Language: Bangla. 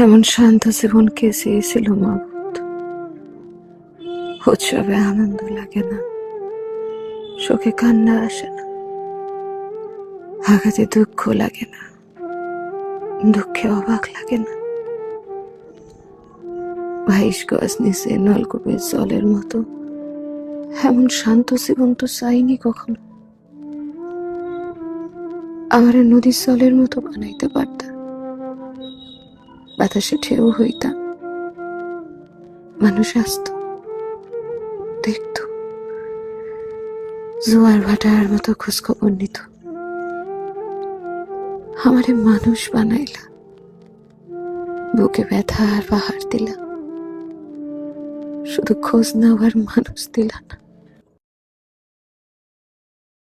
এমন শান্ত জীবন কে চেয়েছিল মাবুদ? উৎসবে আনন্দ লাগে না, শোকে কান্না আসে না, আঘাতে দুঃখ লাগে না, দুঃখে অবাক লাগে না। 22 গজ নিচে নলকূপের জলের মতো এমন শান্ত জীবন তো চাইনি কখনো। আমার নদীর জলের মতো বানাইতে পারতাম, বাতাসে ঢেউ হইতাম, মানুষ আসতো, দেখতো, জোয়ার ভাটার মতো খোঁজখবর নিত। আমারে মানুষ বানাইলা, বুকে ব্যথা আর পাহাড় দিলা, শুধু খোঁজ নেওয়ার মানুষ দিলা না।